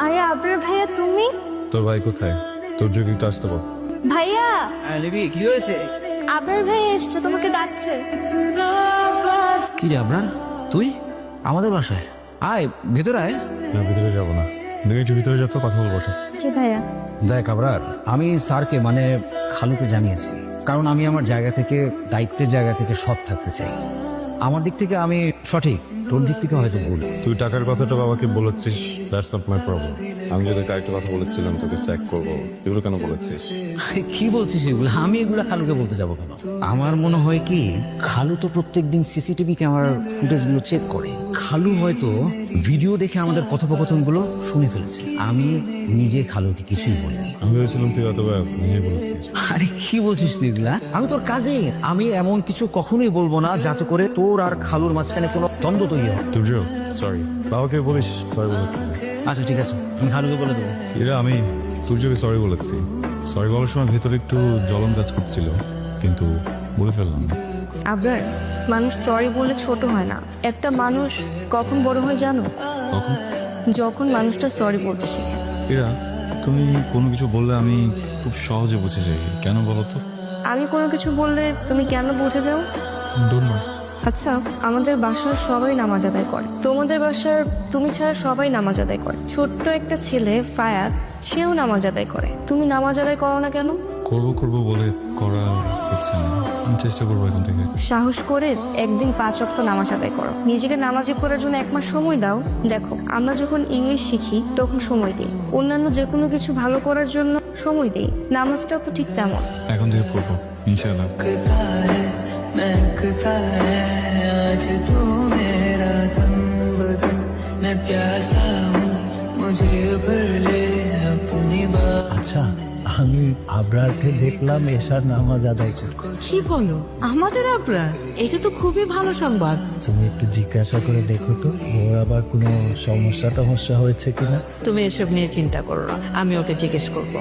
আরে আবরার ভাইয়া তুমি? তোর ভাই কোথায়? তোর যোগ্য একটু আসতে বল। ভাইয়া লিবি কি হয়েছে? আবরার ভাইয়া এসছে, তোমাকে ডাকছে। কি রে আপনার তুই আমাদের বাসায় আয়, ভেতরে আয়। না, ভিতরে যাবো না, একটু ভিতরে যত কথা বলবো সব। জি ভাইয়া। দেখ আবরার, আমি স্যারকে মানে খালুকে জানিয়েছি, কারণ আমি আমার জায়গা থেকে, দায়িত্বের জায়গা থেকে সৎ থাকতে চাই। আমার দিক থেকে আমি সঠিক, তোর দিক থেকে হয়তো ভুল। তুই টাকার কথাটা বাবাকে বলেছিস, দ্যাটস নট মাই প্রবলেম। আমি যদি আরেকটা কথা বলেছিলাম তোকে স্যাক করবো, এগুলো কেন বলেছিস? কি বলছিস এগুলো? আমি এগুলো খালুকে বলতে যাবো কেন? আমার মনে হয় কি, খালু তো প্রত্যেকদিন সিসিটিভি ক্যামেরার ফুটেজগুলো চেক করে। খালু হয়তো ভিডিও দেখে আমাদের কথোপকথনগুলো শুনে ফেলেছে। আমি নিজে খালুকে কিছুই বলিনি। আমি ভেবেছিলাম তুই অথবা নিয়ে বলেছিস। আরে কি বলছিস তুই এগুলা? আমি তোর কাজে, আমি এমন কিছু কখনোই বলবো না যাতে করে তোর আর খালুর মাঝখানে কোনো দ্বন্দ্ব তৈরি হয়। তুর্য, সরি। বাবাকে বলিস সরি বলেছি। আচ্ছা ঠিক আছে, আমি খালুকে বলে দেবো। এরা আমি তুর্যকে সরি বলেছি। সরি বলার সময় ভেতরে একটু জ্বলন কাজ করছিল, কিন্তু বলে ফেললাম। আবরার, মানুষ সরি বলে ছোট হয় না। একটা মানুষ কখন বড় হয় জানো? কখন? যখন মানুষটা সরি বলতে শেখে। এরা তুমি কোনো কিছু বললে আমি খুব সহজে বুঝে যাই, কেন বলো তো? আমি কোনো কিছু বললে তুমি কেন বুঝে যাও? Don't know. আচ্ছা, আমাদের বাসার সবাই নামাজ আদায় করে, তোমাদের বাসার তুমি ছাড়া সবাই নামাজ আদায় করে। ছোট্ট একটা ছেলে ফায়াজ, সেও নামাজ আদায় করে। তুমি নামাজ আদায় করো না কেন? করবো বলে করা হচ্ছে না। আমি চেষ্টা করবো এখন থেকে। সাহস করে একদিন 5 ওয়াক্ত নামাজ আদায় করো। নিজেকে নামাজি করার জন্য 1 মাস সময় দাও। দেখো, আমরা যখন ইংলিশ শিখি তখন সময় দিই, অন্যান্য যে কোনো কিছু ভালো করার জন্য সময় দিই। নামাজটাও তো ঠিক তেমন। এখন থেকে পড়বো ইনশাআল্লাহ। महकता है आज तू मेरा तन बदन, मैं प्यासा हूँ मुझे भर ले अपनी बात। আচ্ছা, আমি আবরারকে দেখলাম এশার নামাজ আদায় করছে। কি বলো? আমাদের আবরার? এটা তো খুবই ভালো সংবাদ। তুমি একটু জিজ্ঞাসা করে দেখো তো, ওর আবার কোনো সমস্যা টমস্যা হয়েছে কিনা। তুমি এসব নিয়ে চিন্তা করো না, আমি ওকে জিজ্ঞেস করবো।